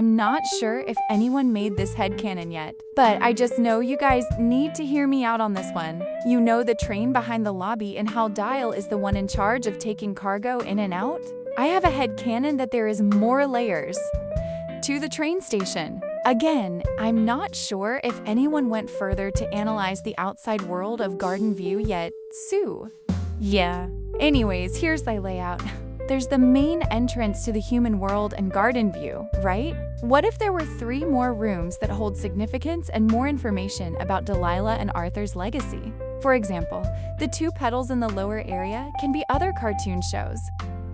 I'm not sure if anyone made this headcanon yet, but I just know you guys need to hear me out on this one. You know the train behind the lobby and how Dial is the one in charge of taking cargo in and out? I have a headcanon that there is more layers to the train station. Again, I'm not sure if anyone went further to analyze the outside world of Garden View yet. Sue. Yeah. Anyways, here's the layout. There's the main entrance to the human world and Garden View, right? What if there were 3 more rooms that hold significance and more information about Delilah and Arthur's legacy? For example, the 2 petals in the lower area can be other cartoon shows.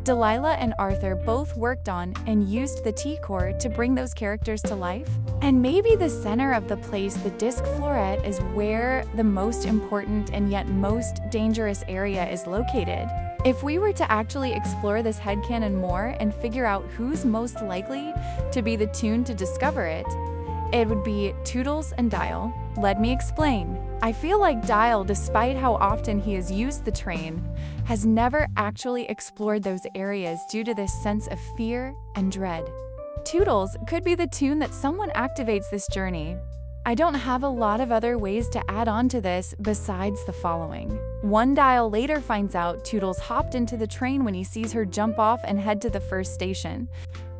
Delilah and Arthur both worked on and used the T-core to bring those characters to life. And maybe the center of the place, the Desc floret, is where the most important and yet most dangerous area is located. If we were to actually explore this headcanon more and figure out who's most likely to be the tune to discover it, it would be Toodles and Dial. Let me explain. I feel like Dial, despite how often he has used the train, has never actually explored those areas due to this sense of fear and dread. Toodles could be the tune that someone activates this journey. I don't have a lot of other ways to add on to this besides the following. 1, Dial later finds out Toodles hopped into the train when he sees her jump off and head to the first station,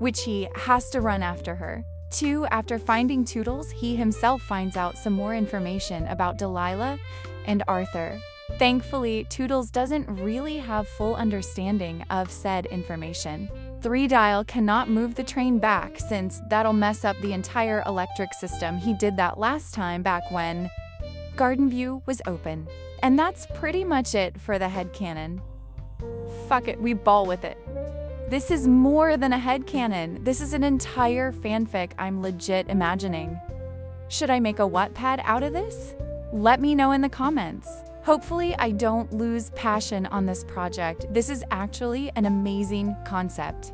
which he has to run after her. 2, after finding Toodles, he himself finds out some more information about Delilah and Arthur. Thankfully, Toodles doesn't really have full understanding of said information. 3, Dial cannot move the train back since that'll mess up the entire electric system. He did that last time back when Garden View was open. And that's pretty much it for the headcanon. Fuck it, we ball with it. This is more than a headcanon. This is an entire fanfic I'm legit imagining. Should I make a Wattpad out of this? Let me know in the comments. Hopefully I don't lose passion on this project. This is actually an amazing concept.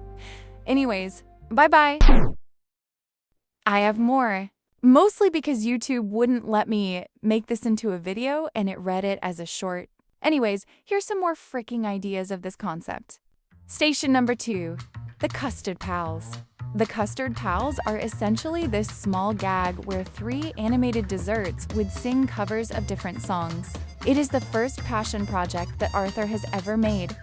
Anyways, bye-bye. I have more. Mostly because YouTube wouldn't let me make this into a video and it read it as a short. Anyways, here's some more freaking ideas of this concept. Station number 2, the Custard Pals. The Custard Pals are essentially this small gag where 3 animated desserts would sing covers of different songs. It is the first passion project that Arthur has ever made.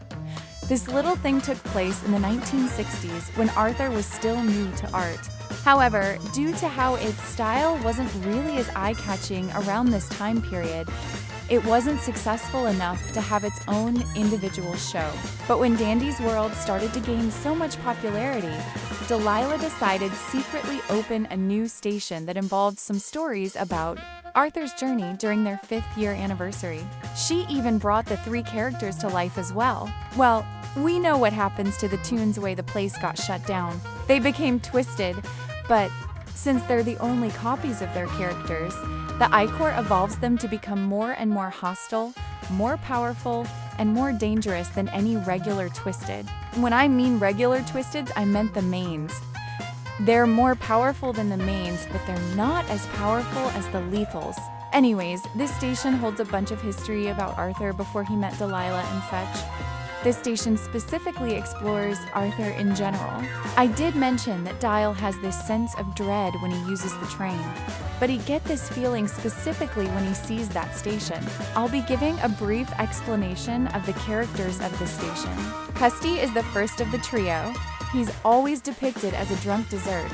This little thing took place in the 1960s when Arthur was still new to art. However, due to how its style wasn't really as eye-catching around this time period, it wasn't successful enough to have its own individual show. But when Dandy's World started to gain so much popularity, Delilah decided to secretly open a new station that involved some stories about Arthur's journey during their 5th year anniversary. She even brought the 3 characters to life as well. Well, we know what happens to the tunes way the place got shut down. They became twisted, but since they're the only copies of their characters, the I-Core evolves them to become more and more hostile, more powerful, and more dangerous than any regular Twisted. When I mean regular Twisteds, I meant the mains. They're more powerful than the mains, but they're not as powerful as the lethals. Anyways, this station holds a bunch of history about Arthur before he met Delilah and such. This station specifically explores Arthur in general. I did mention that Dial has this sense of dread when he uses the train, but he gets this feeling specifically when he sees that station. I'll be giving a brief explanation of the characters of this station. Custy is the first of the trio. He's always depicted as a drunk dessert,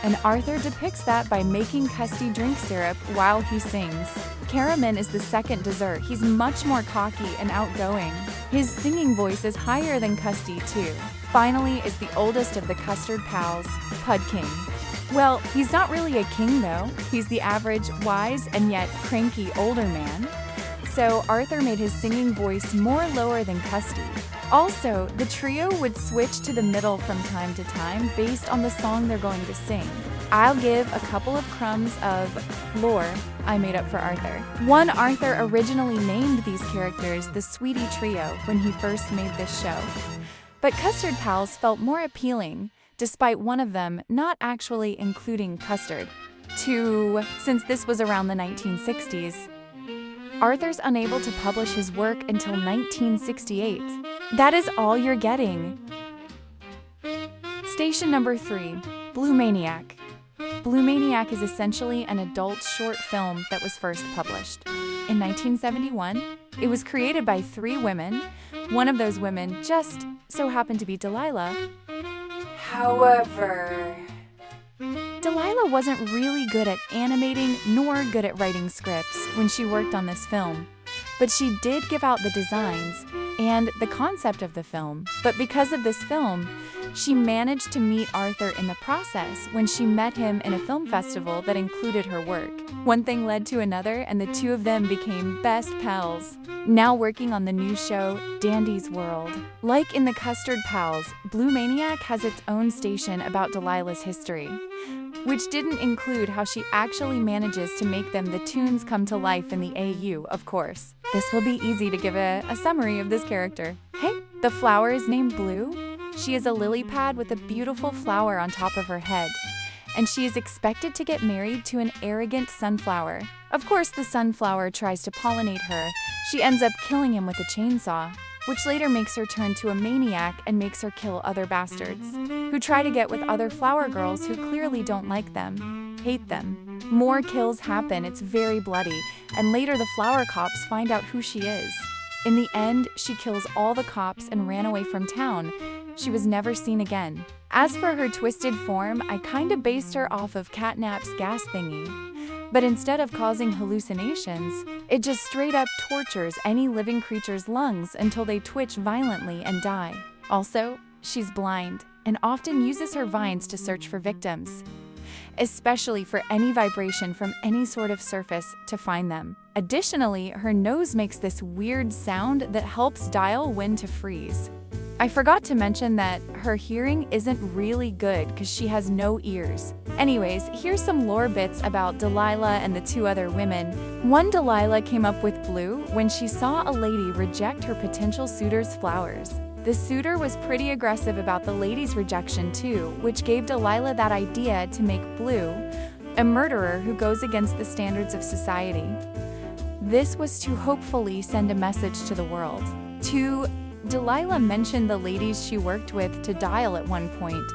and Arthur depicts that by making Custy drink syrup while he sings. Caraman is the second dessert. He's much more cocky and outgoing. His singing voice is higher than Custy, too. Finally is the oldest of the Custard Pals, Pudking. Well, he's not really a king, though. He's the average, wise, and yet cranky older man. So Arthur made his singing voice more lower than Custy. Also, the trio would switch to the middle from time to time based on the song they're going to sing. I'll give a couple of crumbs of lore I made up for Arthur. 1, Arthur originally named these characters the Sweetie Trio when he first made this show. But Custard Pals felt more appealing, despite one of them not actually including custard. 2, since this was around the 1960s, Arthur's unable to publish his work until 1968. That is all you're getting. Station number 3, Blue Maniac. Blue Maniac is essentially an adult short film that was first published. In 1971, it was created by 3 women. One of those women just so happened to be Delilah. However, Delilah wasn't really good at animating nor good at writing scripts when she worked on this film, but she did give out the designs and the concept of the film. But because of this film, she managed to meet Arthur in the process when she met him in a film festival that included her work. One thing led to another, and the 2 of them became best pals, now working on the new show, Dandy's World. Like in the Custard Pals, Blue Maniac has its own station about Delilah's history, which didn't include how she actually manages to make them the tunes come to life in the AU, of course. This will be easy to give a summary of this character. Hey, the flower is named Blue. She is a lily pad with a beautiful flower on top of her head, and she is expected to get married to an arrogant sunflower. Of course, the sunflower tries to pollinate her. She ends up killing him with a chainsaw, which later makes her turn to a maniac and makes her kill other bastards, who try to get with other flower girls who clearly don't like them, hate them. More kills happen, it's very bloody, and later the flower cops find out who she is. In the end, she kills all the cops and ran away from town. She was never seen again. As for her twisted form, I kinda based her off of Catnap's gas thingy. But instead of causing hallucinations, it just straight up tortures any living creature's lungs until they twitch violently and die. Also, she's blind and often uses her vines to search for victims, especially for any vibration from any sort of surface to find them. Additionally, her nose makes this weird sound that helps dial when to freeze. I forgot to mention that her hearing isn't really good because she has no ears. Anyways, here's some lore bits about Delilah and the 2 other women. One, Delilah came up with Blue when she saw a lady reject her potential suitor's flowers. The suitor was pretty aggressive about the lady's rejection too, which gave Delilah that idea to make Blue a murderer who goes against the standards of society. This was to hopefully send a message to the world. 2, Delilah mentioned the ladies she worked with to Dial at one point,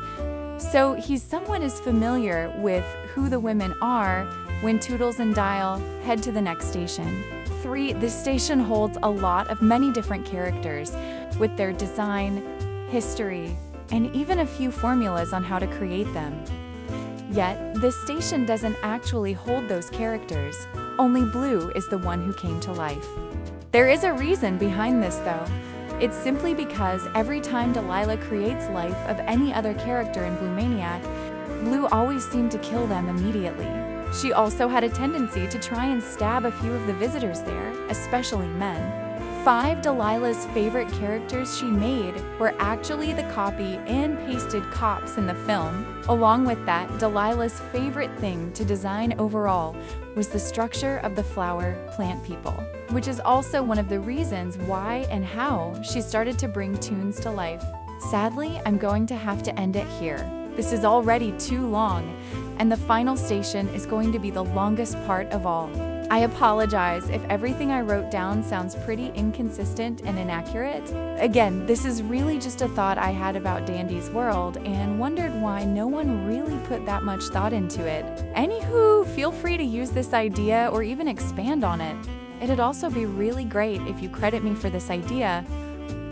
so he's somewhat as familiar with who the women are when Toodles and Dial head to the next station. 3, this station holds a lot of many different characters with their design, history, and even a few formulas on how to create them. Yet, this station doesn't actually hold those characters. Only Blue is the one who came to life. There is a reason behind this though. It's simply because every time Delilah creates life of any other character in Blue Maniac, Blue always seemed to kill them immediately. She also had a tendency to try and stab a few of the visitors there, especially men. 5, Delilah's favorite characters she made were actually the copy and pasted cops in the film. Along with that, Delilah's favorite thing to design overall was the structure of the flower plant people, which is also one of the reasons why and how she started to bring tunes to life. Sadly, I'm going to have to end it here. This is already too long, and the final station is going to be the longest part of all. I apologize if everything I wrote down sounds pretty inconsistent and inaccurate. Again, this is really just a thought I had about Dandy's World and wondered why no one really put that much thought into it. Anywho, feel free to use this idea or even expand on it. It'd also be really great if you credit me for this idea.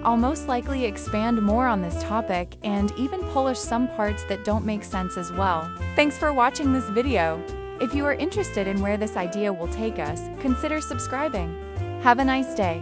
I'll most likely expand more on this topic and even polish some parts that don't make sense as well. Thanks for watching this video. If you are interested in where this idea will take us, consider subscribing. Have a nice day.